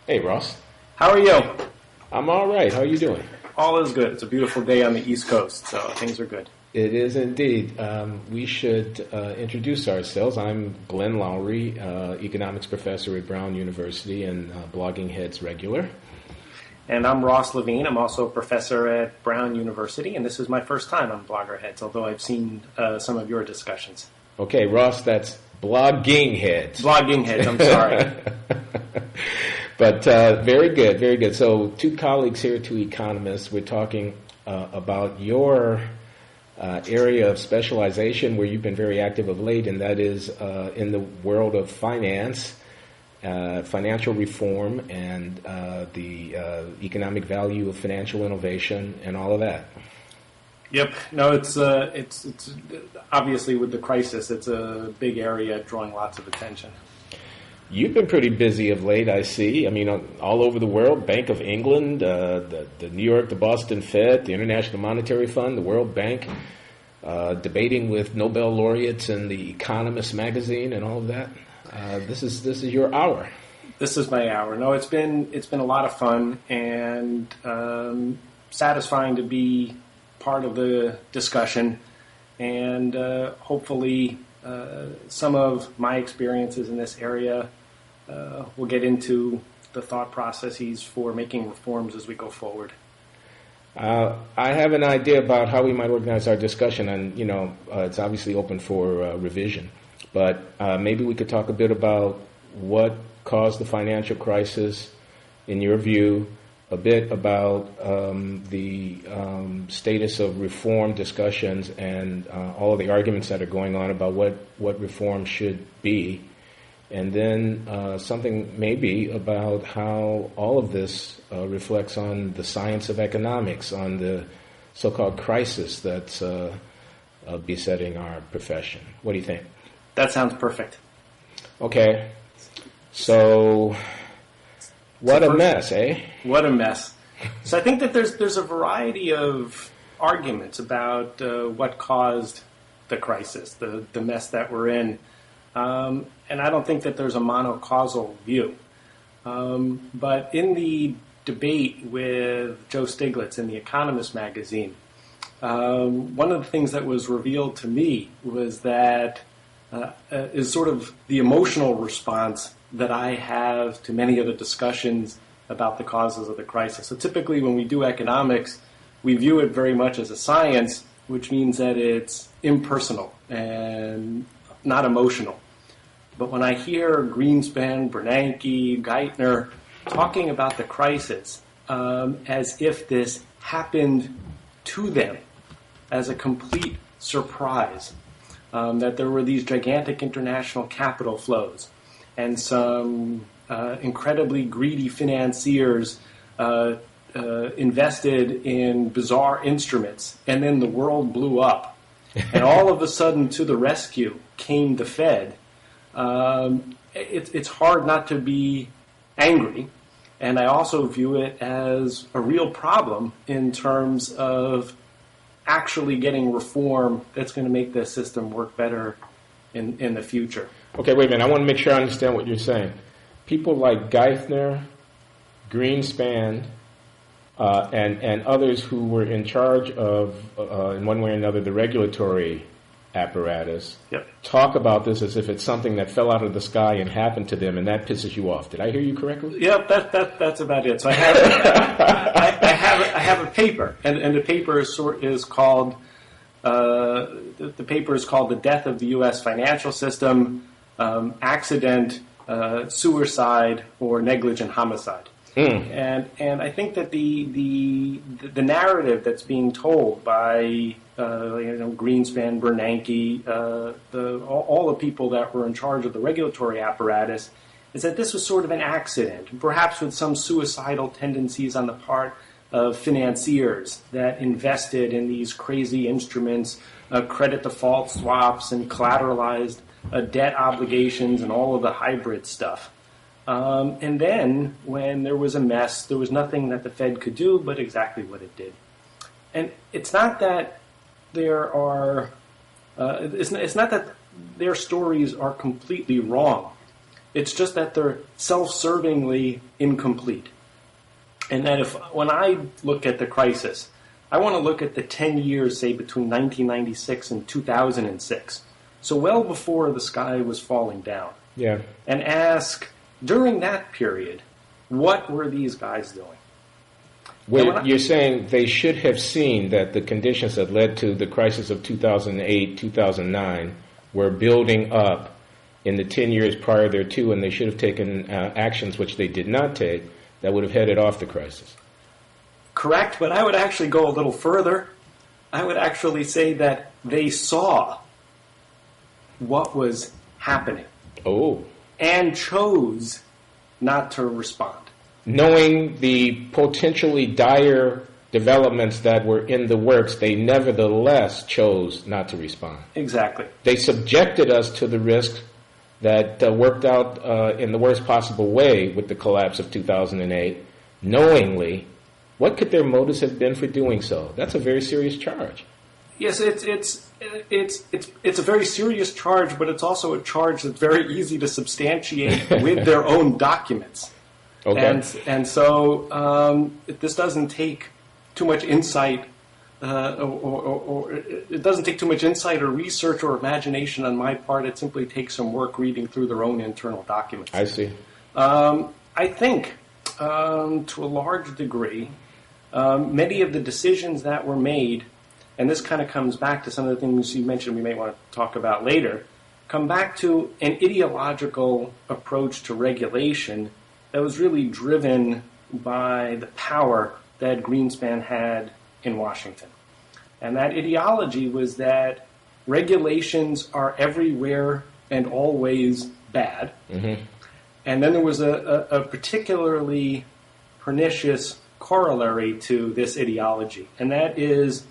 Hey, Ross. How are you? I'm all right. How are you doing? All is good. It's a beautiful day on the East Coast, so things are good. It is indeed. We should introduce ourselves. I'm Glenn Loury, economics professor at Brown University and Blogging Heads regular. And I'm Ross Levine. I'm also a professor at Brown University, and this is my first time on Blogger Heads, although I've seen some of your discussions. Okay, Ross, that's Blogging Heads. Blogging Heads, I'm sorry. But very good, very good. So two colleagues here, two economists. We're talking about your area of specialization where you've been very active of late, and that is in the world of finance, financial reform, and the economic value of financial innovation and all of that. Yep. No, it's obviously with the crisis, it's a big area drawing lots of attention. You've been pretty busy of late, I see. I mean, all over the world, Bank of England, the New York, the Boston Fed, the International Monetary Fund, the World Bank, debating with Nobel laureates in the Economist magazine and all of that. This is your hour. This is my hour. No, it's been a lot of fun and satisfying to be part of the discussion, and hopefully some of my experiences in this area will get into the thought processes for making reforms as we go forward. I have an idea about how we might organize our discussion, and it's obviously open for revision. But maybe we could talk a bit about what caused the financial crisis, in your view, a bit about the status of reform discussions and all of the arguments that are going on about what reform should be, and then something maybe about how all of this reflects on the science of economics, on the so-called crisis that's besetting our profession. What do you think? That sounds perfect. Okay. So, what a mess, eh? What a mess. So I think that there's a variety of arguments about what caused the crisis, the mess that we're in. And I don't think that there's a monocausal view. But in the debate with Joe Stiglitz in The Economist magazine, one of the things that was revealed to me was that is sort of the emotional response that I have to many of the discussions about the causes of the crisis. So typically when we do economics, we view it very much as a science, which means that it's impersonal and not emotional. But when I hear Greenspan, Bernanke, Geithner talking about the crisis as if this happened to them as a complete surprise, that there were these gigantic international capital flows and some incredibly greedy financiers invested in bizarre instruments, and then the world blew up. And all of a sudden, to the rescue came the Fed. It's hard not to be angry, and I also view it as a real problem in terms of actually getting reform that's going to make the system work better in the future. Okay, wait a minute. I want to make sure I understand what you're saying. People like Geithner, Greenspan, and others who were in charge of, in one way or another, the regulatory apparatus, Yep. talk about this as if it's something that fell out of the sky and happened to them, and that pisses you off. Did I hear you correctly? Yep, that's about it. So I have a paper, and the paper is called the paper is called "The Death of the U.S. Financial System: Accident, Suicide, or Negligent Homicide." And I think that the narrative that's being told by Greenspan, Bernanke, all the people that were in charge of the regulatory apparatus is that this was sort of an accident, perhaps with some suicidal tendencies on the part of financiers that invested in these crazy instruments, credit default swaps and collateralized debt obligations and all of the hybrid stuff. And then, when there was a mess, there was nothing that the Fed could do but exactly what it did. And it's not that there are, it's not that their stories are completely wrong. It's just that they're self-servingly incomplete. And that when I look at the crisis, I want to look at the 10 years, say, between 1996 and 2006. So well before the sky was falling down. Yeah. And ask, during that period, what were these guys doing? Well, you're saying they should have seen that the conditions that led to the crisis of 2008, 2009 were building up in the 10 years prior thereto, and they should have taken actions which they did not take that would have headed off the crisis. Correct, but I would actually go a little further. I would actually say that they saw what was happening. Oh. And chose not to respond. Knowing the potentially dire developments that were in the works, they nevertheless chose not to respond. Exactly. They subjected us to the risk that worked out in the worst possible way with the collapse of 2008, knowingly. What could their motives have been for doing so? That's a very serious charge. Yes, it's a very serious charge, but it's also a charge that's very easy to substantiate with their own documents. Okay. And so this doesn't take too much insight, or it doesn't take too much insight or research or imagination on my part. It simply takes some work reading through their own internal documents. I see. I think, to a large degree, many of the decisions that were made, and this kind of comes back to some of the things you mentioned we may want to talk about later, come back to an ideological approach to regulation that was really driven by the power that Greenspan had in Washington. And that ideology was that regulations are everywhere and always bad. Mm-hmm. And then there was a particularly pernicious corollary to this ideology, and that is,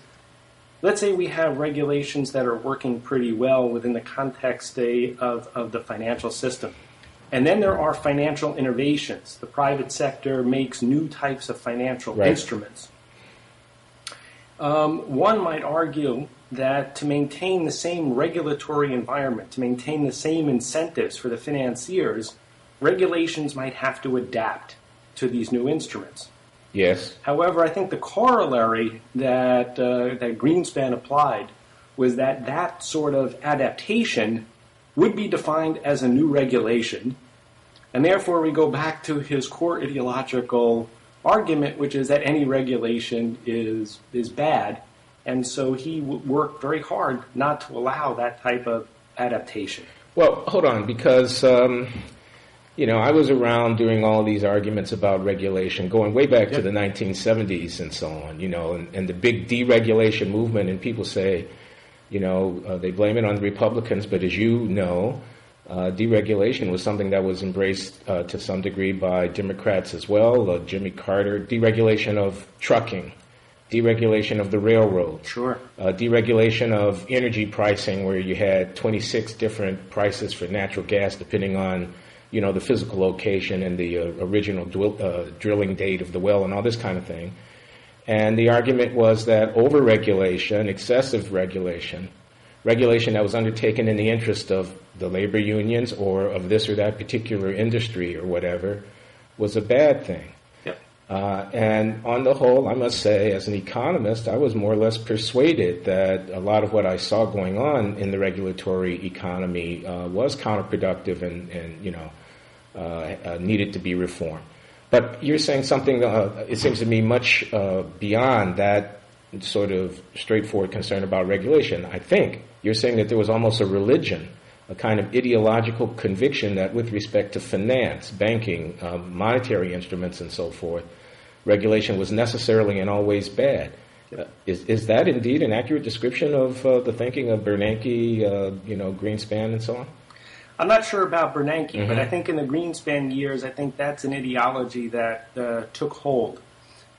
let's say we have regulations that are working pretty well within the context of the financial system. And then there are financial innovations. The private sector makes new types of financial instruments. One might argue that to maintain the same regulatory environment, to maintain the same incentives for the financiers, regulations might have to adapt to these new instruments. Yes. However, I think the corollary that Greenspan applied was that sort of adaptation would be defined as a new regulation, and therefore we go back to his core ideological argument, which is that any regulation is bad, and so he worked very hard not to allow that type of adaptation. Well, hold on, because I was around during all these arguments about regulation, going way back to the 1970s and so on, and the big deregulation movement, and people say, they blame it on the Republicans, but as you know, deregulation was something that was embraced to some degree by Democrats as well. Jimmy Carter, deregulation of trucking, deregulation of the railroad, deregulation of energy pricing, where you had 26 different prices for natural gas depending on the physical location and the original drilling date of the well and all this kind of thing. And the argument was that over-regulation, excessive regulation that was undertaken in the interest of the labor unions or of this or that particular industry or whatever, was a bad thing. Yep. And on the whole, I must say, as an economist, I was more or less persuaded that a lot of what I saw going on in the regulatory economy was counterproductive and needed to be reformed. But you're saying something, it seems to me, much beyond that sort of straightforward concern about regulation. I think you're saying that there was almost a religion, a kind of ideological conviction that with respect to finance, banking, monetary instruments, and so forth, regulation was necessarily and always bad. Is that indeed an accurate description of the thinking of Bernanke, Greenspan, and so on? I'm not sure about Bernanke, but I think in the Greenspan years, I think that's an ideology that took hold.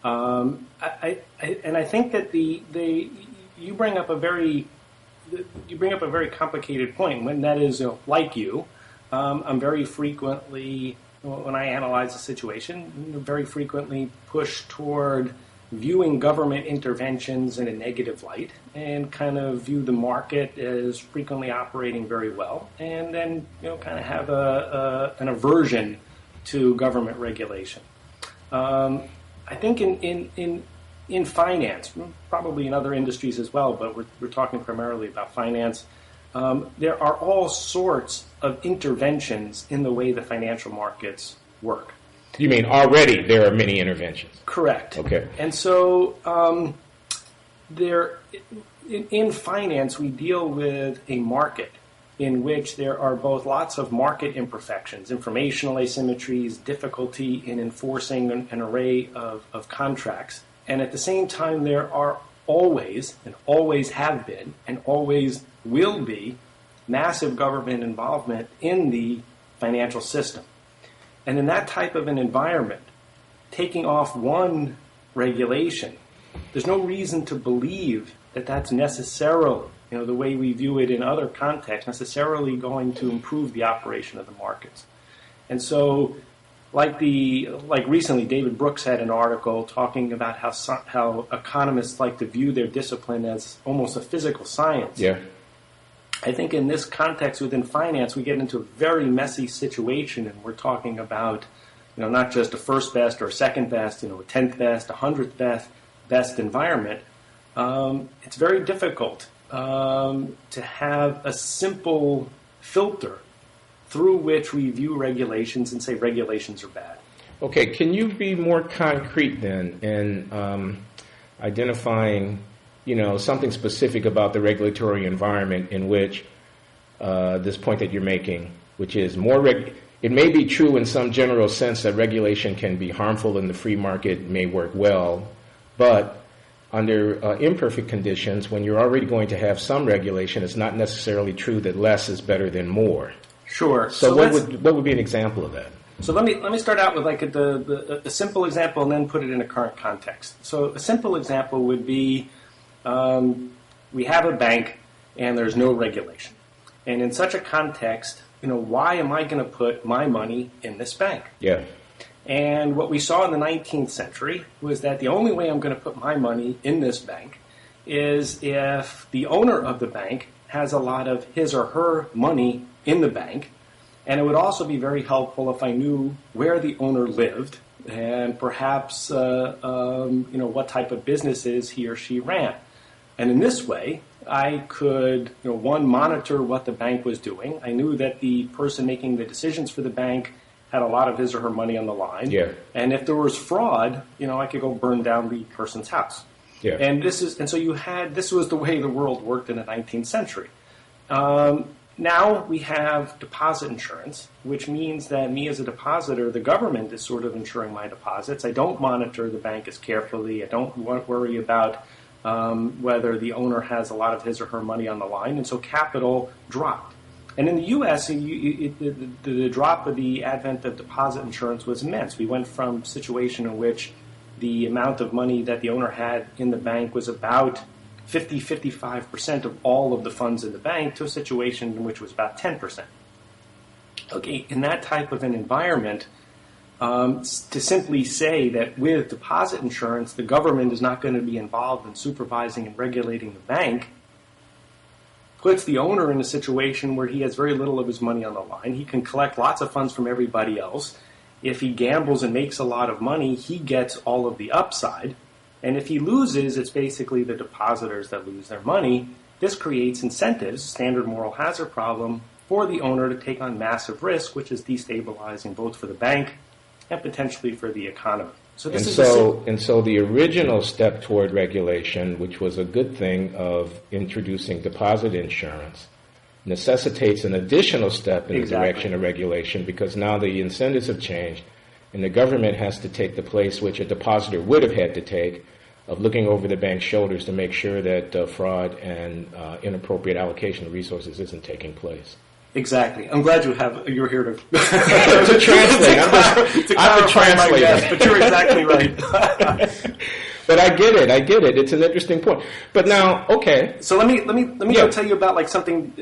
I think that you bring up a very complicated point. When that is, like you, I'm very frequently, when I analyze a situation, very frequently push toward viewing government interventions in a negative light and kind of view the market as frequently operating very well, and then kind of have an aversion to government regulation. I think in finance, probably in other industries as well, but we're talking primarily about finance. There are all sorts of interventions in the way the financial markets work. You mean already there are many interventions? Correct. Okay. And so in finance, we deal with a market in which there are both lots of market imperfections, informational asymmetries, difficulty in enforcing an array of contracts. And at the same time, there are always, and always have been, and always will be, massive government involvement in the financial system. And in that type of an environment, taking off one regulation, there's no reason to believe that that's necessarily, the way we view it in other contexts, necessarily going to improve the operation of the markets. And so, like recently, David Brooks had an article talking about how economists like to view their discipline as almost a physical science. Yeah. I think in this context within finance, we get into a very messy situation, and we're talking about, not just a first best or a second best, a 10th best, a 100th best environment. It's very difficult to have a simple filter through which we view regulations and say regulations are bad. Okay, can you be more concrete then in identifying something specific about the regulatory environment in which this point that you're making, which is it may be true in some general sense that regulation can be harmful and the free market may work well, but under imperfect conditions, when you're already going to have some regulation, it's not necessarily true that less is better than more. Sure. So what would be an example of that? So let me start out with a simple example and then put it in a current context. So a simple example would be we have a bank and there's no regulation. And in such a context, why am I going to put my money in this bank? Yeah. And what we saw in the 19th century was that the only way I'm going to put my money in this bank is if the owner of the bank has a lot of his or her money in the bank. And it would also be very helpful if I knew where the owner lived and perhaps what type of businesses he or she ran. And in this way, I could, one, monitor what the bank was doing. I knew that the person making the decisions for the bank had a lot of his or her money on the line. Yeah. And if there was fraud, I could go burn down the person's house. Yeah. And this was the way the world worked in the 19th century. Now we have deposit insurance, which means that me as a depositor, the government is sort of insuring my deposits. I don't monitor the bank as carefully. I don't worry about whether the owner has a lot of his or her money on the line. And so capital dropped. And in the U.S., the drop of the advent of deposit insurance was immense. We went from a situation in which the amount of money that the owner had in the bank was about 55% of all of the funds in the bank to a situation in which it was about 10%. Okay, in that type of an environment, to simply say that with deposit insurance, the government is not going to be involved in supervising and regulating the bank puts the owner in a situation where he has very little of his money on the line. He can collect lots of funds from everybody else. If he gambles and makes a lot of money, he gets all of the upside. And if he loses, it's basically the depositors that lose their money. This creates incentives, standard moral hazard problem, for the owner to take on massive risk, which is destabilizing both for the bank and potentially for the economy. So the original step toward regulation, which was a good thing of introducing deposit insurance, necessitates an additional step in the direction of regulation because now the incentives have changed and the government has to take the place which a depositor would have had to take of looking over the bank's shoulders to make sure that fraud and inappropriate allocation of resources isn't taking place. Exactly. I'm glad you're here to translate. I'm a translator. But you're exactly right. But I get it. It's an interesting point. But now, okay. So let me go tell you about something.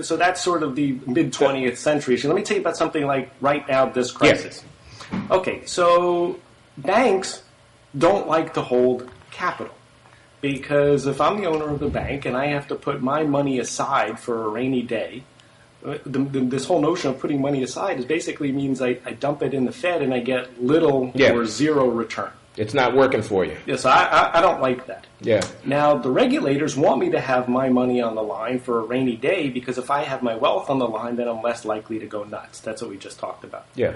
So that's sort of the mid 20th century issue. Let me tell you about something like right now this crisis. Yeah. Okay. So banks don't like to hold capital. Because if I'm the owner of the bank and I have to put my money aside for a rainy day, this whole notion of putting money aside is basically means I dump it in the Fed and I get little or zero return. It's not working for you. Yes, I don't like that. Yeah. Now, the regulators want me to have my money on the line for a rainy day because if I have my wealth on the line, then I'm less likely to go nuts. That's what we just talked about. Yeah.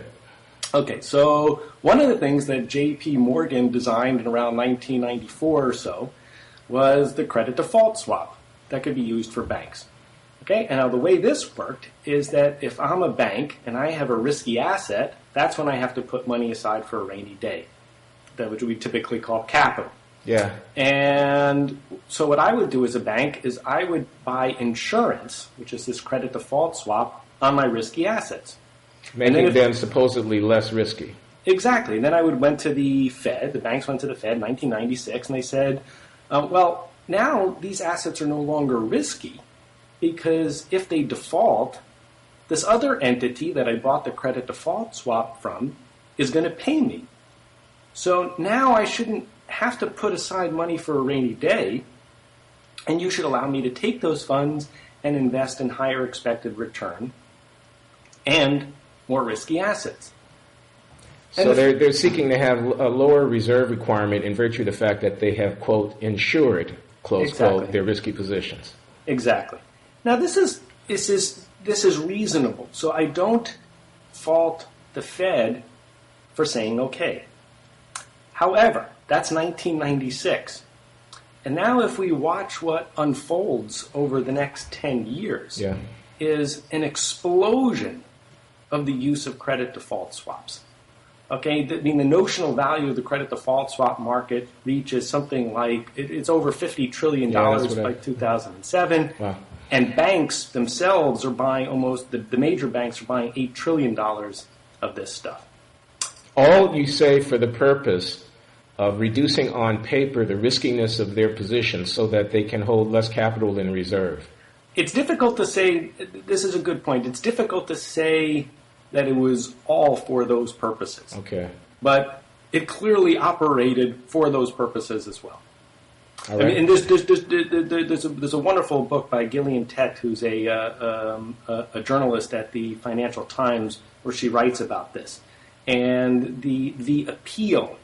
Okay, so one of the things that J.P. Morgan designed in around 1994 or so was the credit default swap that could be used for banks. Okay, and now the way this worked is that if I'm a bank and I have a risky asset, that's when I have to put money aside for a rainy day. That which we typically call capital. Yeah. And so what I would do as a bank is I would buy insurance, which is this credit default swap, on my risky assets. Making them supposedly less risky. Exactly. And then I went to the Fed, the banks went to the Fed in 1996, and they said, well, now these assets are no longer risky because if they default, this other entity that I bought the credit default swap from is going to pay me. So now I shouldn't have to put aside money for a rainy day, and you should allow me to take those funds and invest in higher expected return and more risky assets. So they're seeking to have a lower reserve requirement in virtue of the fact that they have, quote, insured, close quote, their risky positions. Exactly. Now this is reasonable. So I don't fault the Fed for saying okay. However, that's 1996. And now if we watch what unfolds over the next 10 years, is an explosion of the use of credit default swaps. Okay, the notional value of the credit default swap market reaches something like, it's over $50 trillion by 2007. Wow. And banks themselves are buying the major banks are buying $8 trillion of this stuff. All you say for the purpose of reducing on paper the riskiness of their position so that they can hold less capital in reserve. It's difficult to say, this is a good point, it's difficult to say that it was all for those purposes. Okay. But it clearly operated for those purposes as well. All right. And there's a wonderful book by Gillian Tett, who's a journalist at the Financial Times, where she writes about this. And the appeal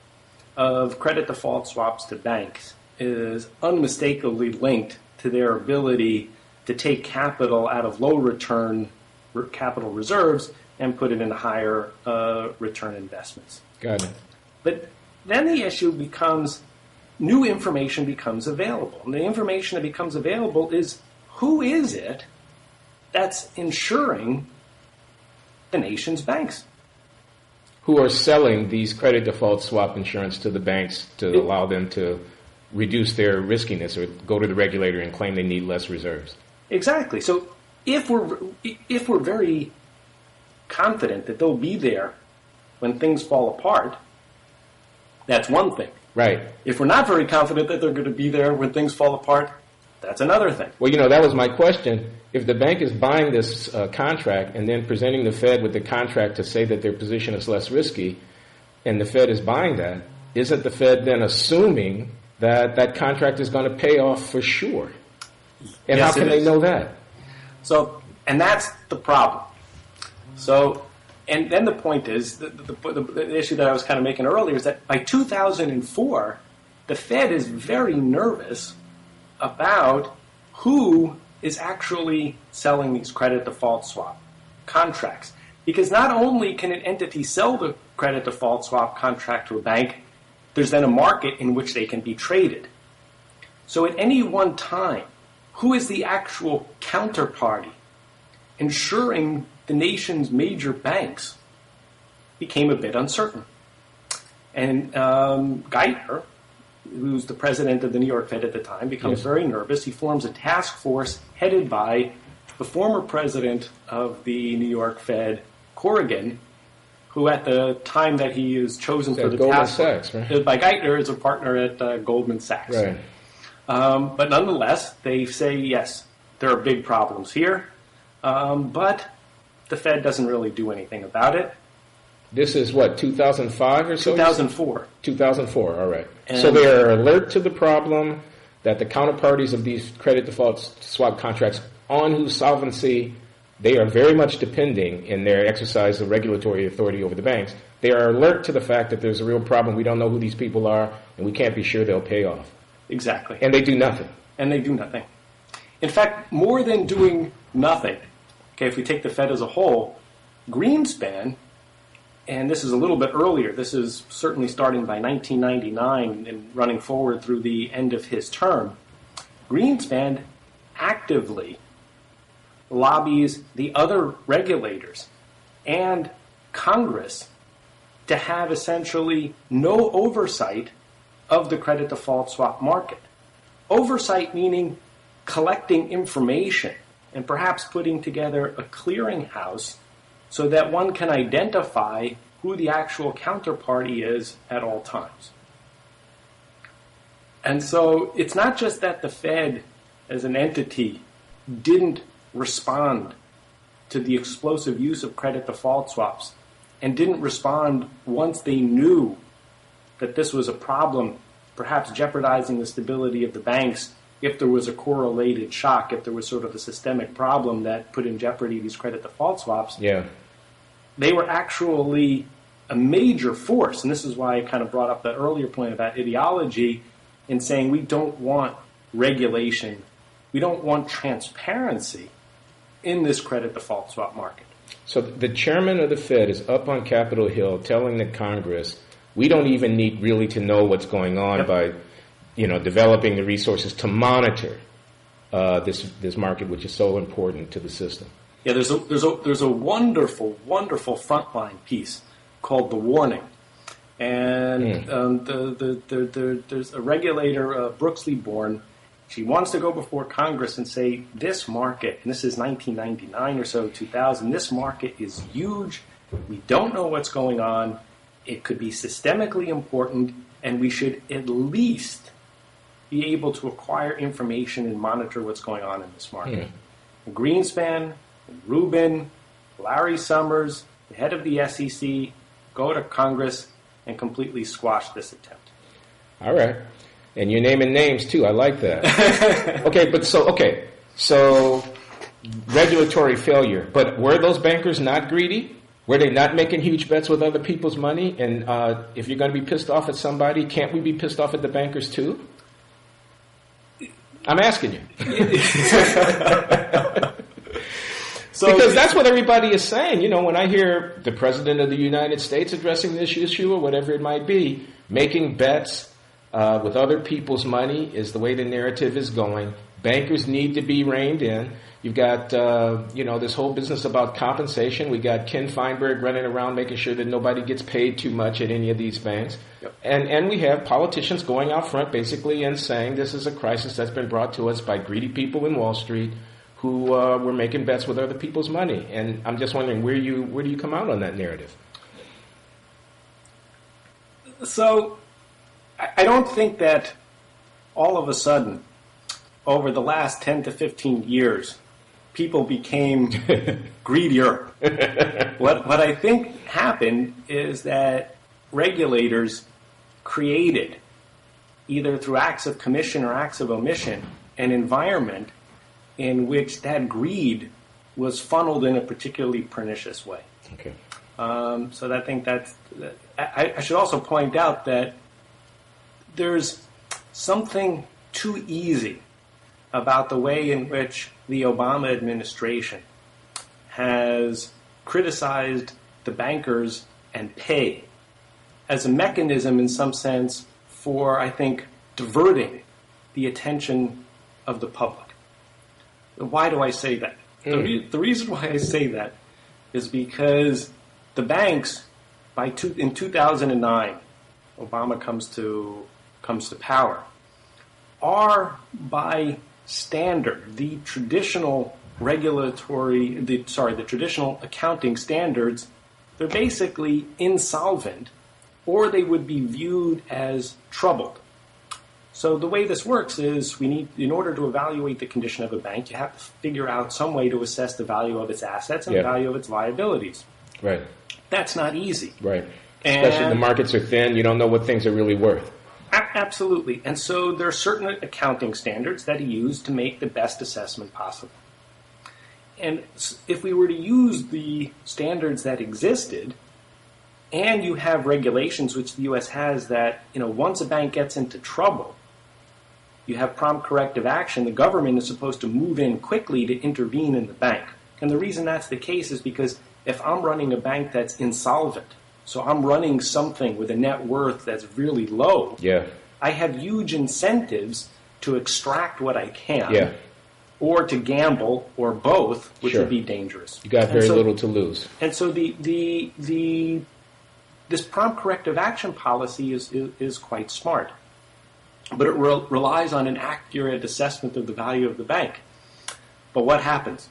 of credit default swaps to banks is unmistakably linked to their ability to take capital out of low return capital reserves and put it into higher return investments. Got it. But then the issue becomes, new information becomes available. And the information that becomes available is, who is it that's insuring the nation's banks? Who are selling these credit default swap insurance to the banks to allow them to reduce their riskiness or go to the regulator and claim they need less reserves. Exactly. So if we're very confident that they'll be there when things fall apart, that's one thing. Right. If we're not very confident that they're going to be there when things fall apart, that's another thing. Well, that was my question. If the bank is buying this contract and then presenting the Fed with the contract to say that their position is less risky, and the Fed is buying that, isn't the Fed then assuming that that contract is going to pay off for sure? And Yes, how can they know that? So, and that's the problem. So, and then the point is, the issue that I was kind of making earlier is that by 2004, the Fed is very nervous about who is actually selling these credit default swap contracts. Because not only can an entity sell the credit default swap contract to a bank, there's then a market in which they can be traded. So at any one time, who is the actual counterparty ensuring the nation's major banks became a bit uncertain. And Geithner, who's the president of the New York Fed at the time, becomes very nervous. He forms a task force headed by the former president of the New York Fed, Corrigan, who at the time that he is chosen for the task force, by Geithner, is a partner at Goldman Sachs. Right. But nonetheless, they say, yes, there are big problems here, but the Fed doesn't really do anything about it. This is what, 2005 or so? 2004. 2004, all right. And so they are alert to the problem that the counterparties of these credit default swap contracts on whose solvency they are very much depending in their exercise of regulatory authority over the banks. They are alert to the fact that there's a real problem. We don't know who these people are, and we can't be sure they'll pay off. Exactly. And they do nothing. And they do nothing. In fact, more than doing nothing, okay, if we take the Fed as a whole, Greenspan, and this is a little bit earlier, this is certainly starting by 1999 and running forward through the end of his term, Greenspan actively lobbies the other regulators and Congress to have essentially no oversight of the credit default swap market. Oversight meaning collecting information and perhaps putting together a clearinghouse so that one can identify who the actual counterparty is at all times. And so it's not just that the Fed as an entity didn't respond to the explosive use of credit default swaps and didn't respond once they knew that this was a problem, perhaps jeopardizing the stability of the banks if there was a correlated shock, if there was sort of a systemic problem that put in jeopardy these credit default swaps. Yeah. They were actually a major force, and this is why I kind of brought up that earlier point about ideology in saying we don't want regulation, we don't want transparency in this credit default swap market. So the chairman of the Fed is up on Capitol Hill telling the Congress, we don't even need really to know what's going on by, developing the resources to monitor this market, which is so important to the system. Yeah, there's a wonderful frontline piece called The Warning, and there's a regulator, Brooksley Born. She wants to go before Congress and say, this market, and this is 1999 or so, 2000, this market is huge. We don't know what's going on. It could be systemically important, and we should at least be able to acquire information and monitor what's going on in this market. Greenspan, Rubin, Larry Summers, the head of the SEC, go to Congress and completely squash this attempt. All right. And you're naming names, too. I like that. So regulatory failure. But were those bankers not greedy? Were they not making huge bets with other people's money? And if you're going to be pissed off at somebody, can't we be pissed off at the bankers, too? I'm asking you. Because that's what everybody is saying. When I hear the President of the United States addressing this issue or whatever it might be, making bets with other people's money is the way the narrative is going. Bankers need to be reined in. You've got, this whole business about compensation. We got Ken Feinberg running around making sure that nobody gets paid too much at any of these banks. Yep. And we have politicians going out front basically and saying this is a crisis that's been brought to us by greedy people in Wall Street who were making bets with other people's money. And I'm just wondering, where do you come out on that narrative? So I don't think that all of a sudden, over the last 10 to 15 years, people became greedier. What I think happened is that regulators created, either through acts of commission or acts of omission, an environment in which that greed was funneled in a particularly pernicious way. Okay. So I think I should also point out that there's something too easy about the way in which the Obama administration has criticized the bankers and pay as a mechanism, in some sense, for, I think, diverting the attention of the public. Why do I say that? The reason why I say that is because the banks, in 2009, Obama comes to power, are by standard the traditional accounting standards. They're basically insolvent, or they would be viewed as troubled. So the way this works is in order to evaluate the condition of a bank, you have to figure out some way to assess the value of its assets and the value of its liabilities. Right. That's not easy. Right. Especially the markets are thin. You don't know what things are really worth. Absolutely. And so there are certain accounting standards that are used to make the best assessment possible. And if we were to use the standards that existed, and you have regulations, which the U.S. has, that once a bank gets into trouble, you have prompt corrective action. The government is supposed to move in quickly to intervene in the bank. And the reason that's the case is because if I'm running a bank that's insolvent, so I'm running something with a net worth that's really low, I have huge incentives to extract what I can, or to gamble, or both, which would be dangerous. You got very little to lose. And so this prompt corrective action policy is quite smart, but it relies on an accurate assessment of the value of the bank. But what happens?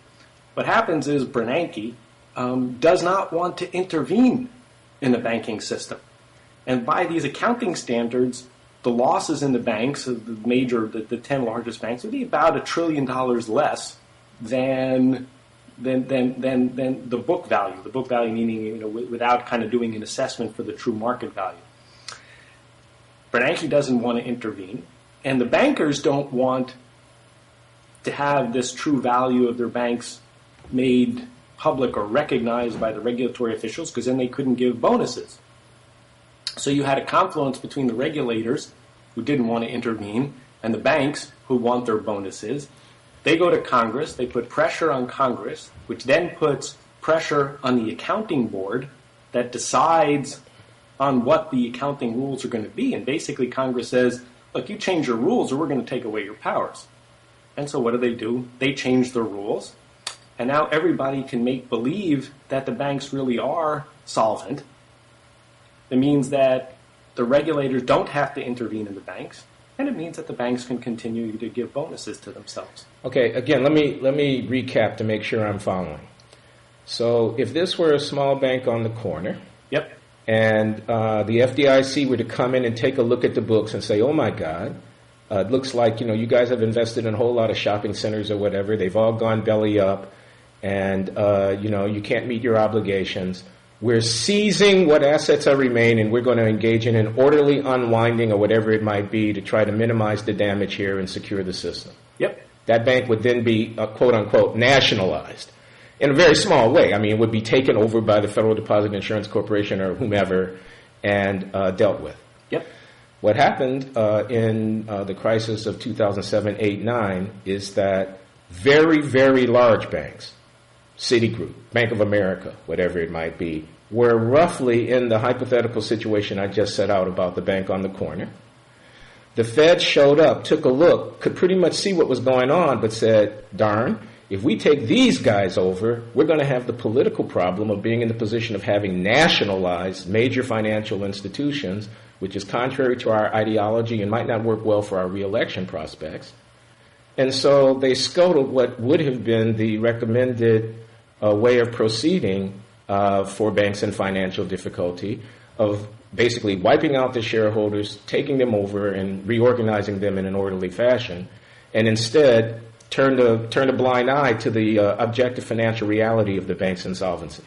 What happens is Bernanke does not want to intervene in the banking system. And by these accounting standards, the losses in the banks, the 10 largest banks, would be about $1 trillion less than the book value. The book value meaning, without kind of doing an assessment for the true market value. Bernanke doesn't want to intervene, and the bankers don't want to have this true value of their banks made public or recognized by the regulatory officials, because then they couldn't give bonuses. So you had a confluence between the regulators, who didn't want to intervene, and the banks, who want their bonuses. They go to Congress, they put pressure on Congress, which then puts pressure on the accounting board that decides on what the accounting rules are going to be. And basically Congress says, look, you change your rules or we're going to take away your powers. And so what do? They change the rules. And now everybody can make believe that the banks really are solvent. It means that the regulators don't have to intervene in the banks, and it means that the banks can continue to give bonuses to themselves. Okay, again, let me recap to make sure I'm following. So if this were a small bank on the corner, and the FDIC were to come in and take a look at the books and say, oh my God, it looks like you guys have invested in a whole lot of shopping centers or whatever. They've all gone belly up, and you can't meet your obligations. We're seizing what assets are remaining. We're going to engage in an orderly unwinding or whatever it might be to try to minimize the damage here and secure the system. That bank would then be, quote unquote, nationalized in a very small way. I mean, it would be taken over by the Federal Deposit Insurance Corporation or whomever and dealt with. What happened in the crisis of 2007, 8, 9 is that very, very large banks, Citigroup, Bank of America, whatever it might be, were roughly in the hypothetical situation I just set out about the bank on the corner. The Fed showed up, took a look, could pretty much see what was going on, but said, darn, if we take these guys over, we're going to have the political problem of being in the position of having nationalized major financial institutions, which is contrary to our ideology and might not work well for our reelection prospects. And so they scuttled what would have been the recommended way of proceeding for banks in financial difficulty, of basically wiping out the shareholders, taking them over, and reorganizing them in an orderly fashion, and instead turned a blind eye to the objective financial reality of the bank's insolvency.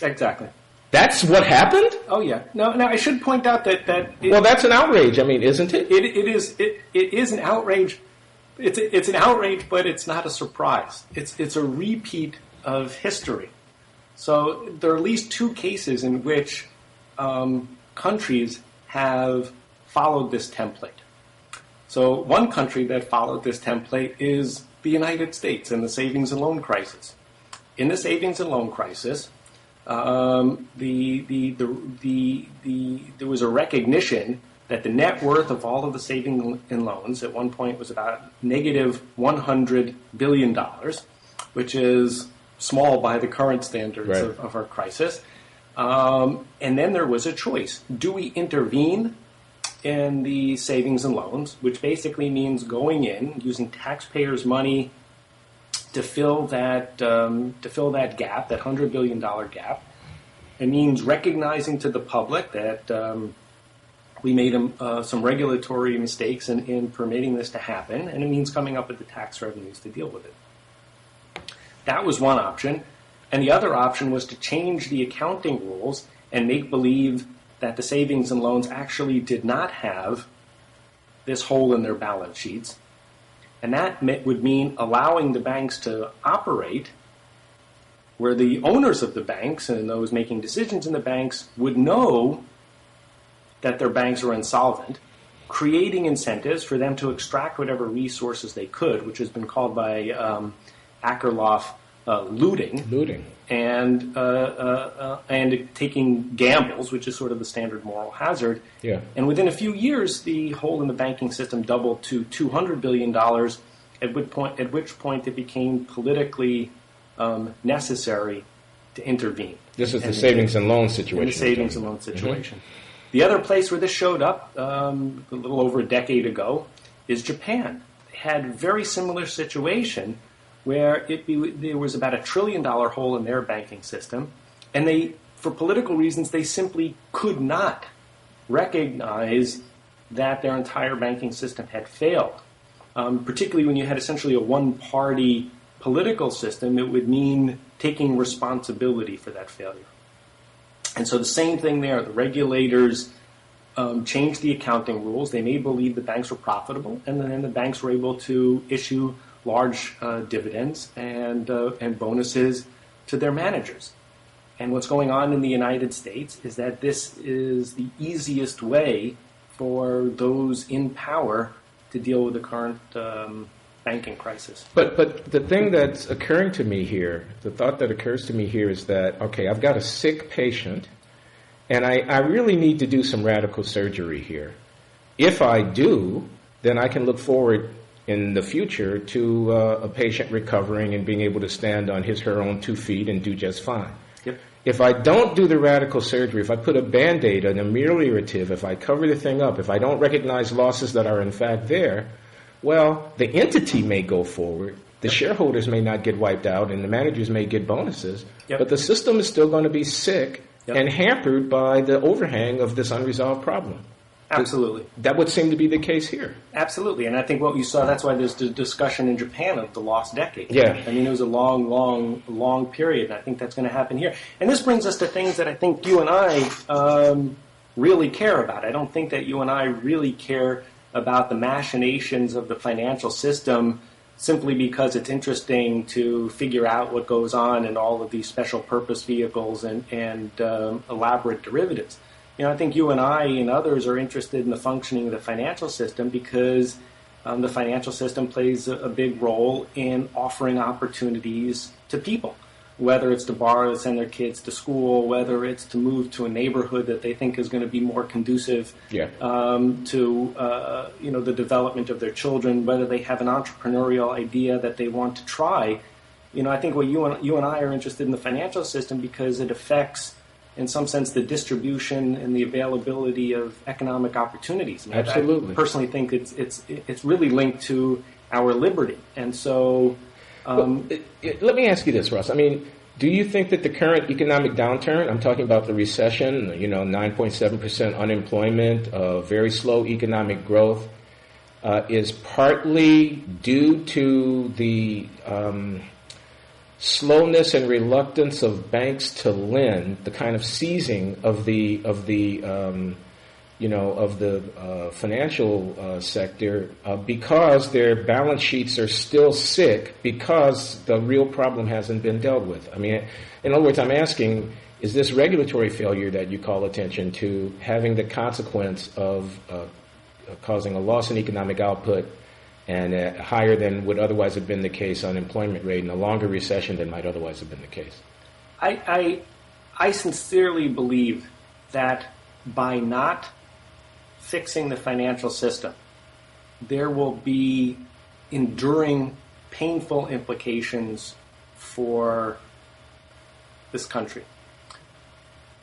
Exactly. That's what happened? Oh, yeah. No, I should point out that well, that's an outrage. I mean, isn't it? It is an outrage. It's an outrage, but it's not a surprise. It's a repeat of history. So there are at least two cases in which countries have followed this template. So one country that followed this template is the United States and the savings and loan crisis. In the savings and loan crisis, there was a recognition that the net worth of all of the savings and loans at one point was about negative $100 billion, which is small by the current standards of our crisis. And then there was a choice. Do we intervene in the savings and loans, which basically means going in, using taxpayers' money to fill that gap, that $100 billion gap? It means recognizing to the public that we made some regulatory mistakes in permitting this to happen, and it means coming up with the tax revenues to deal with it. That was one option. And the other option was to change the accounting rules and make believe that the savings and loans actually did not have this hole in their balance sheets. And that would mean allowing the banks to operate where the owners of the banks and those making decisions in the banks would know that their banks are insolvent, creating incentives for them to extract whatever resources they could, which has been called by Akerlof looting, and taking gambles, which is sort of the standard moral hazard. Yeah. And within a few years, the hole in the banking system doubled to $200 billion, at which point it became politically necessary to intervene. This is the savings and loan situation. The savings and loan situation. Mm-hmm. The other place where this showed up a little over a decade ago is Japan. They had a very similar situation where there was about $1 trillion hole in their banking system, and they, for political reasons, they simply could not recognize that their entire banking system had failed. Particularly when you had essentially a one-party political system, it would mean taking responsibility for that failure. And so the same thing there. The regulators changed the accounting rules. They made believe the banks were profitable, and then the banks were able to issue large dividends and bonuses to their managers. And what's going on in the United States is that this is the easiest way for those in power to deal with the current banking crisis. But the thing that's occurring to me here, the thought that occurs to me here is that, okay, I've got a sick patient, and I really need to do some radical surgery here. If I do, then I can look forward in the future to a patient recovering and being able to stand on his or her own 2 feet and do just fine. Yep. If I don't do the radical surgery, if I put a Band-Aid, an ameliorative, if I cover the thing up, if I don't recognize losses that are in fact there, well, the entity may go forward, the shareholders may not get wiped out, and the managers may get bonuses, but the system is still going to be sick and hampered by the overhang of this unresolved problem. Absolutely. That would seem to be the case here. Absolutely. And I think what you saw, that's why there's the discussion in Japan of the lost decade. Yeah. I mean, it was a long period, and I think that's going to happen here. And this brings us to things that I think you and I really care about. I don't think that you and I really care about the machinations of the financial system simply because it's interesting to figure out what goes on in all of these special purpose vehicles and elaborate derivatives. You know, I think you and I and others are interested in the functioning of the financial system because the financial system plays a big role in offering opportunities to people, whether it's to borrow to send their kids to school, whether it's to move to a neighborhood that they think is going to be more conducive to the development of their children, whether they have an entrepreneurial idea that they want to try. You know, I think what you and I are interested in the financial system because it affects, in some sense, the distribution and the availability of economic opportunities. I mean, absolutely. I personally think it's really linked to our liberty, and so. Let me ask you this, Russ. I mean, do you think that the current economic downturn, I'm talking about the recession, 9.7% unemployment, very slow economic growth, is partly due to the slowness and reluctance of banks to lend, the kind of seizing of the financial sector because their balance sheets are still sick because the real problem hasn't been dealt with? I mean, in other words, I'm asking, is this regulatory failure that you call attention to having the consequence of causing a loss in economic output and higher than would otherwise have been the case unemployment rate and a longer recession than might otherwise have been the case? I sincerely believe that by not fixing the financial system, there will be enduring, painful implications for this country.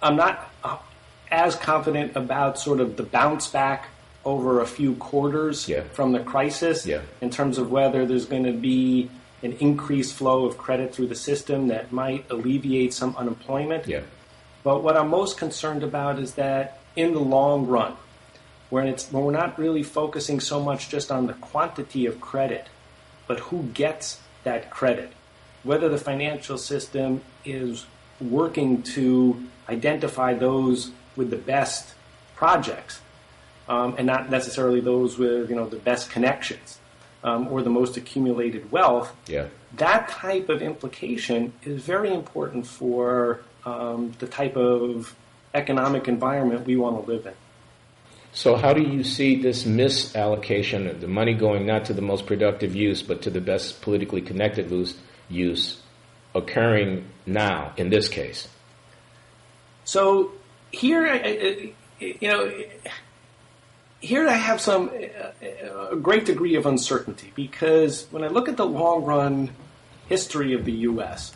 I'm not as confident about sort of the bounce back over a few quarters from the crisis in terms of whether there's going to be an increased flow of credit through the system that might alleviate some unemployment. But what I'm most concerned about is that in the long run, when we're not really focusing so much just on the quantity of credit, but who gets that credit, whether the financial system is working to identify those with the best projects, and not necessarily those with the best connections or the most accumulated wealth. Yeah. That type of implication is very important for the type of economic environment we want to live in. So how do you see this misallocation of the money going not to the most productive use, but to the best politically connected use occurring now in this case? So here, here I have a great degree of uncertainty, because when I look at the long-run history of the U.S.,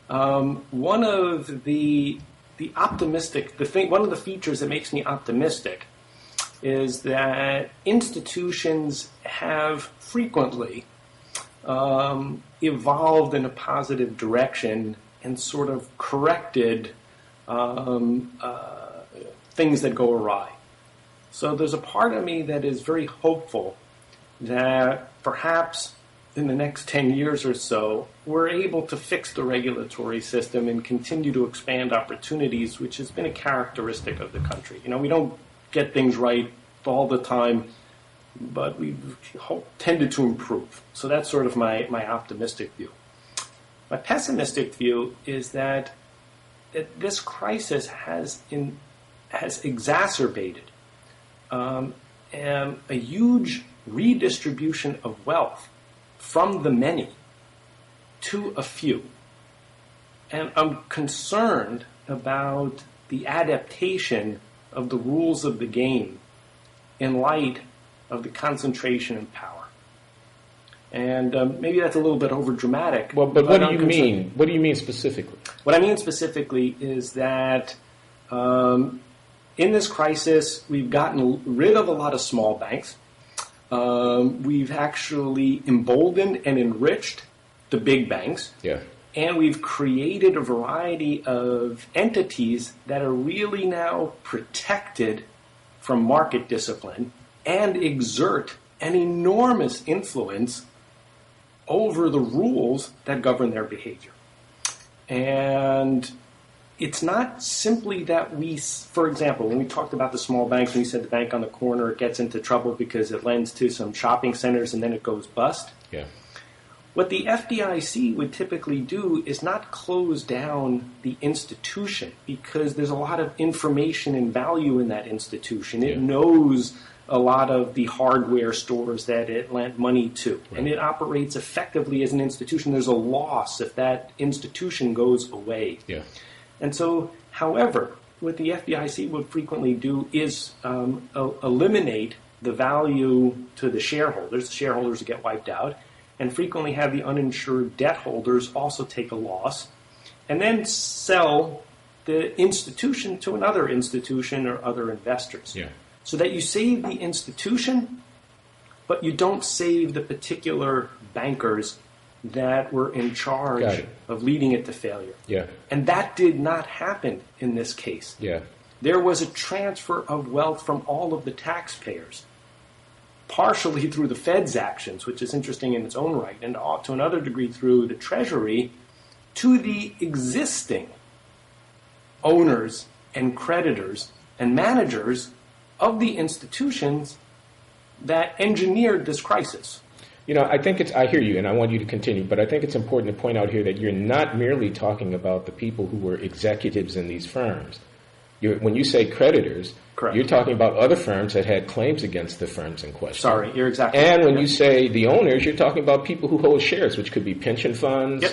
one of the features that makes me optimistic is that institutions have frequently evolved in a positive direction and sort of corrected things that go awry. So there's a part of me that is very hopeful that perhaps in the next 10 years or so, we're able to fix the regulatory system and continue to expand opportunities, which has been a characteristic of the country. We don't get things right all the time, but we've tended to improve. So that's sort of my optimistic view. My pessimistic view is that this crisis has exacerbated a huge redistribution of wealth from the many to a few. And I'm concerned about the adaptation of the rules of the game in light of the concentration in power. And maybe that's a little bit overdramatic. Well, but what do you mean? What do you mean specifically? What I mean specifically is that in this crisis, we've gotten rid of a lot of small banks. We've actually emboldened and enriched the big banks. Yeah. And we've created a variety of entities that are really now protected from market discipline and exert an enormous influence over the rules that govern their behavior. And it's not simply that for example, when we talked about the small banks, when we said the bank on the corner gets into trouble because it lends to some shopping centers and then it goes bust. Yeah. What the FDIC would typically do is not close down the institution, because there's a lot of information and value in that institution. It knows a lot of the hardware stores that it lent money to. Right. And it operates effectively as an institution. There's a loss if that institution goes away. Yeah. And so, however, what the FDIC would frequently do is eliminate the value to the shareholders get wiped out, and frequently have the uninsured debt holders also take a loss, and then sell the institution to another institution or other investors. Yeah. So that you save the institution, but you don't save the particular bankers that were in charge of leading it to failure. Yeah. And that did not happen in this case. Yeah. There was a transfer of wealth from all of the taxpayers, partially through the Fed's actions, which is interesting in its own right, and to another degree through the Treasury, to the existing owners and creditors and managers of the institutions that engineered this crisis. I think I hear you, and I want you to continue, but I think it's important to point out here that you're not merely talking about the people who were executives in these firms. When you say creditors, correct, you're talking about other firms that had claims against the firms in question. Sorry, you're exactly right. And when you say the owners, you're talking about people who hold shares, which could be pension funds,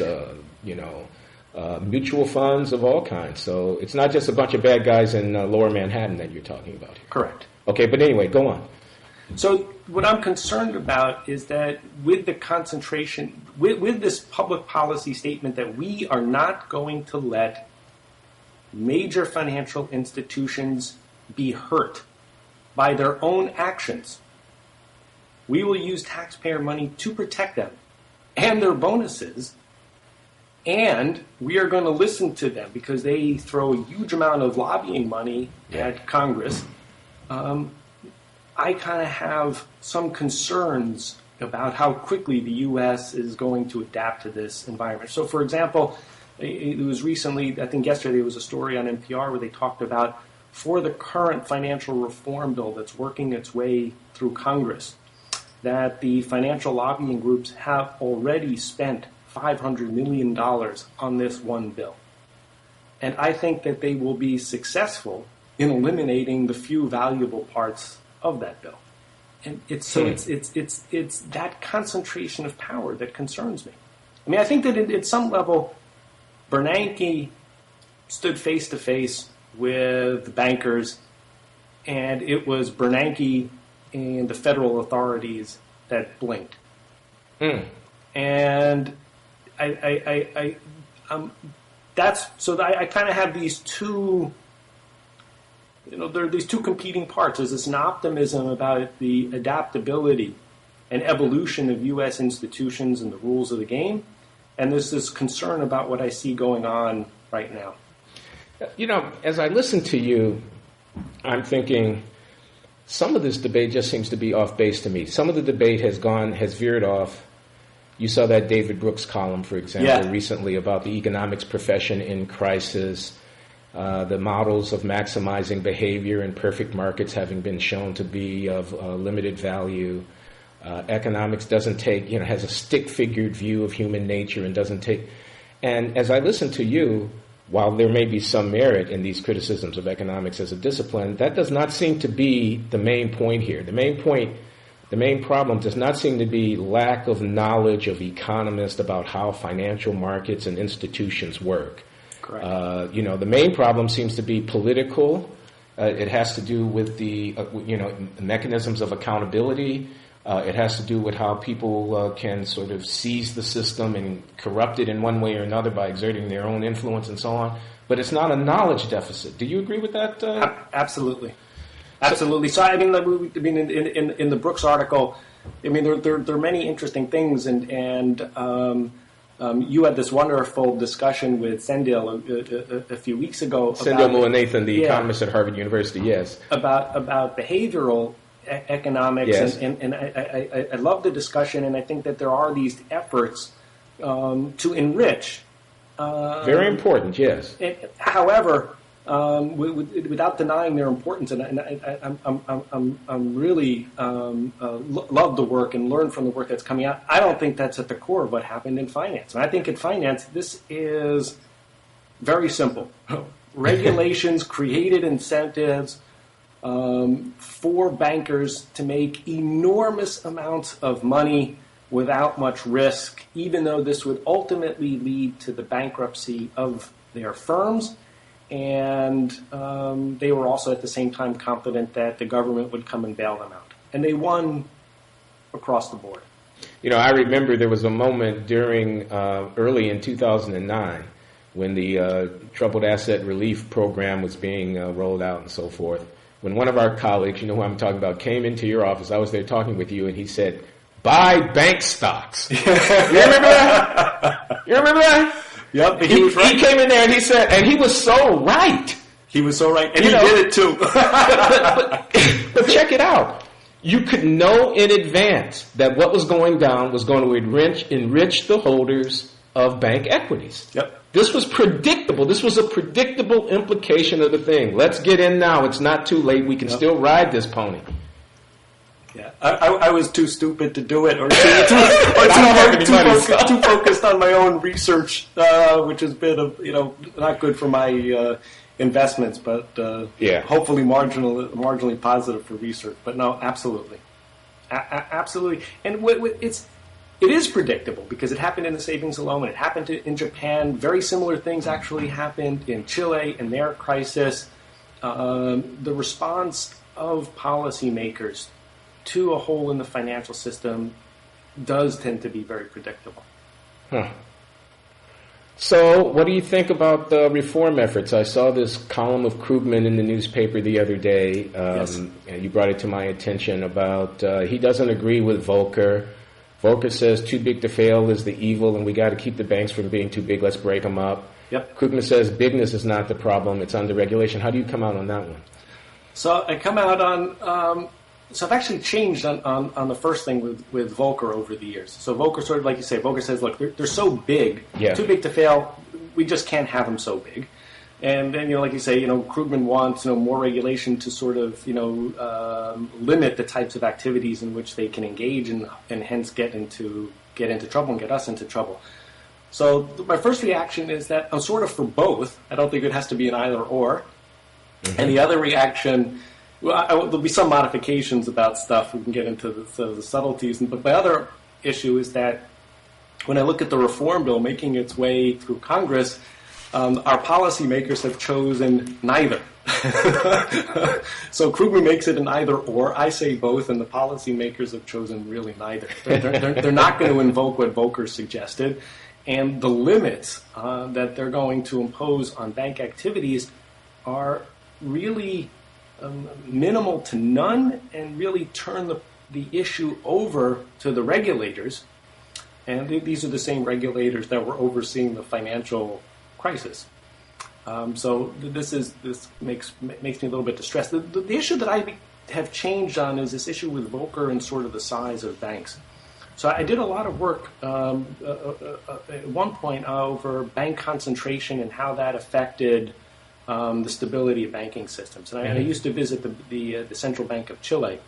mutual funds of all kinds. So it's not just a bunch of bad guys in Lower Manhattan that you're talking about here. Correct. Okay, but anyway, go on. So what I'm concerned about is that with the concentration, with this public policy statement that we are not going to let major financial institutions be hurt by their own actions. We will use taxpayer money to protect them and their bonuses, and we are going to listen to them because they throw a huge amount of lobbying money at Congress. I kind of have some concerns about how quickly the U.S. is going to adapt to this environment. So, for example, it was recently, I think yesterday, there was a story on NPR where they talked about for the current financial reform bill that's working its way through Congress, that the financial lobbying groups have already spent $500 million on this one bill. And I think that they will be successful in eliminating the few valuable parts of that bill. And it's that concentration of power that concerns me. I mean, I think that at some level, Bernanke stood face to face with the bankers, and it was Bernanke and the federal authorities that blinked. And I kind of have these two. There are these two competing parts. There's this an optimism about the adaptability and evolution of U.S. institutions and the rules of the game, and there's this concern about what I see going on right now. As I listen to you, I'm thinking some of this debate just seems to be off base to me. Some of the debate has veered off. You saw that David Brooks column, for example, recently about the economics profession in crisis. The models of maximizing behavior in perfect markets having been shown to be of limited value. Economics doesn't take, has a stick-figured view of human nature and doesn't take. And as I listen to you, while there may be some merit in these criticisms of economics as a discipline, that does not seem to be the main point here. The main problem does not seem to be lack of knowledge of economists about how financial markets and institutions work. Correct. The main problem seems to be political. It has to do with the mechanisms of accountability. It has to do with how people can sort of seize the system and corrupt it in one way or another by exerting their own influence and so on. But it's not a knowledge deficit. Do you agree with that? Absolutely. Absolutely. So, in the Brooks article, there are many interesting things, and you had this wonderful discussion with Sendil a few weeks ago. Sendil Mulanathan, the economist at Harvard University, yes. About behavioral economics, yes. and I love the discussion, and I think that there are these efforts to enrich. Very important, yes. However, without denying their importance, and I'm really love the work and learn from the work that's coming out. I don't think that's at the core of what happened in finance. And I think in finance, this is very simple. Regulations created incentives for bankers to make enormous amounts of money without much risk, even though this would ultimately lead to the bankruptcy of their firms. And they were also at the same time confident that the government would come and bail them out. And they won across the board. I remember there was a moment during early in 2009 when the Troubled Asset Relief Program was being rolled out and so forth. When one of our colleagues, who I'm talking about, came into your office, I was there talking with you, and he said, "Buy bank stocks." You remember that? You remember that? Yep, he was right. He came in there and he said, and he was so right. He was so right, and he did it too. but check it out. You could know in advance that what was going down was going to enrich the holders of bank equities. Yep. This was predictable. This was a predictable implication of the thing. Let's get in now. It's not too late. We can still ride this pony. Yeah, I was too stupid to do it, or too focused on my own research, which has been not good for my investments, but hopefully marginally positive for research. But no, absolutely, absolutely, and it is predictable because it happened in the savings and loan. It happened in Japan. Very similar things actually happened in Chile in their crisis. The response of policymakers to a hole in the financial system does tend to be very predictable. Huh. So what do you think about the reform efforts? I saw this column of Krugman in the newspaper the other day. Yes. And you brought it to my attention about he doesn't agree with Volcker. Volcker says too big to fail is the evil, and we got to keep the banks from being too big. Let's break them up. Yep. Krugman says bigness is not the problem. It's under regulation. How do you come out on that one? So I come out on So I've actually changed on the first thing with Volcker over the years. So Volcker sort of, like you say, Volcker says, look, they're so big, too big to fail. We just can't have them so big. And then, like you say, Krugman wants, more regulation to sort of, limit the types of activities in which they can engage and hence get into trouble and get us into trouble. So my first reaction is that I'm sort of for both. I don't think it has to be an either or. Mm-hmm. And the other reaction, there'll be some modifications about stuff. We can get into the subtleties. But my other issue is that when I look at the reform bill making its way through Congress, our policymakers have chosen neither. So Krugman makes it an either or. I say both, and the policymakers have chosen really neither. They're not going to invoke what Volcker suggested. And the limits that they're going to impose on bank activities are really minimal to none, and really turn the issue over to the regulators. And these are the same regulators that were overseeing the financial crisis. So this makes me a little bit distressed. The issue that I have changed on is this issue with Volcker and sort of the size of banks. So I did a lot of work at one point over bank concentration and how that affected the stability of banking systems. And I used to visit the Central Bank of Chile.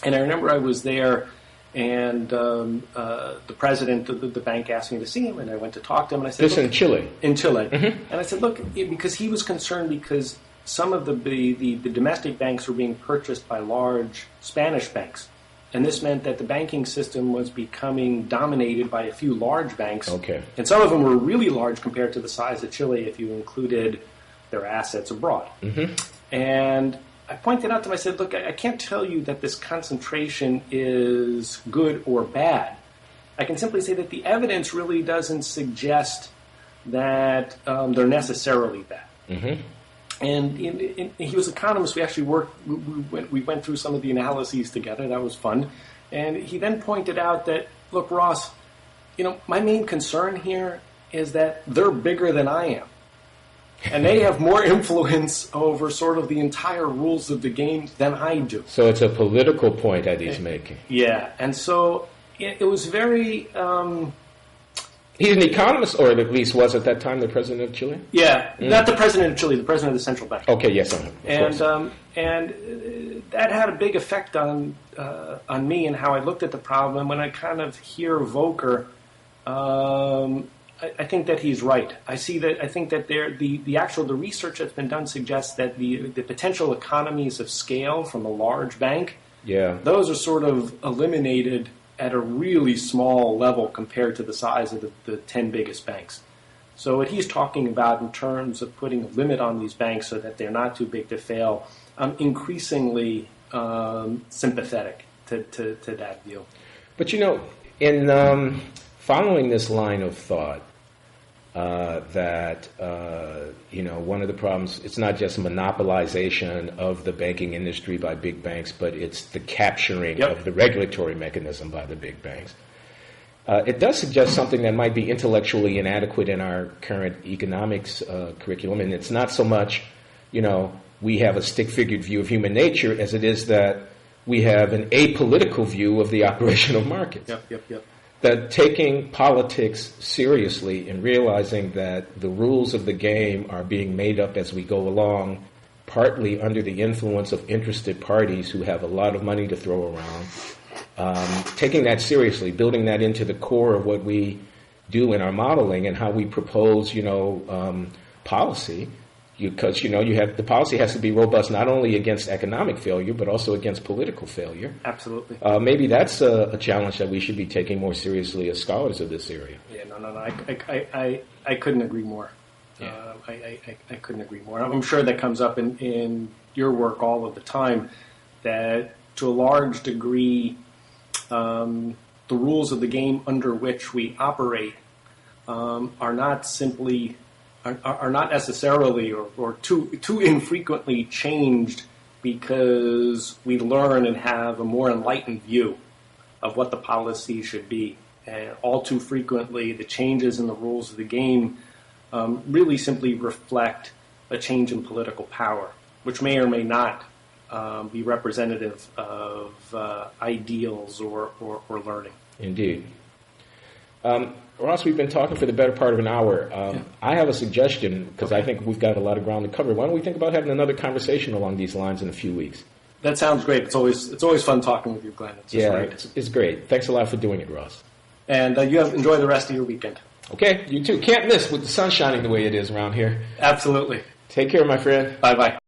And I remember I was there, and the president of the bank asked me to see him, and I went to talk to him. And I said, "This in Chile?" In Chile. Mm-hmm. And I said, look, because he was concerned because some of the domestic banks were being purchased by large Spanish banks. And this meant that the banking system was becoming dominated by a few large banks. Okay. And some of them were really large compared to the size of Chile if you included their assets abroad. Mm-hmm. And I pointed out to him, I said, look, I can't tell you that this concentration is good or bad. I can simply say that the evidence really doesn't suggest that they're necessarily bad. Mm-hmm. And he was an economist. We actually we went through some of the analyses together. That was fun. And he then pointed out that, look, Ross, my main concern here is that they're bigger than I am. And they have more influence over sort of the entire rules of the game than I do. So it's a political point that he's making. Yeah. And so it was very... He's an economist, or at least was at that time the president of Chile? Yeah, not the president of Chile, the president of the central bank. Okay, yes, and that had a big effect on me and how I looked at the problem. When I kind of hear Volcker, I think that he's right. I think that the research that's been done suggests that the potential economies of scale from a large bank, those are sort of eliminated at a really small level compared to the size of the 10 biggest banks. So what he's talking about in terms of putting a limit on these banks so that they're not too big to fail, I'm increasingly sympathetic to that view. But in following this line of thought, that one of the problems, it's not just monopolization of the banking industry by big banks, but it's the capturing of the regulatory mechanism by the big banks. It does suggest something that might be intellectually inadequate in our current economics curriculum, and it's not so much, we have a stick-figured view of human nature as it is that we have an apolitical view of the operation of markets. Yep. That taking politics seriously and realizing that the rules of the game are being made up as we go along, partly under the influence of interested parties who have a lot of money to throw around, taking that seriously, building that into the core of what we do in our modeling and how we propose, policy, because the policy has to be robust not only against economic failure but also against political failure. Absolutely. Maybe that's a challenge that we should be taking more seriously as scholars of this area. Yeah, no. I couldn't agree more. Yeah. I couldn't agree more. I'm sure that comes up in your work all of the time. That to a large degree, the rules of the game under which we operate are not simply. Are not necessarily or too infrequently changed because we learn and have a more enlightened view of what the policy should be. And all too frequently, the changes in the rules of the game really simply reflect a change in political power, which may or may not be representative of ideals or learning. Indeed. Ross, we've been talking for the better part of an hour. I have a suggestion, because I think we've got a lot of ground to cover. Why don't we think about having another conversation along these lines in a few weeks? That sounds great. It's always fun talking with you, Glenn. It's just great. It's great. Thanks a lot for doing it, Ross. And enjoy the rest of your weekend. Okay, you too. Can't miss with the sun shining the way it is around here. Absolutely. Take care, my friend. Bye-bye.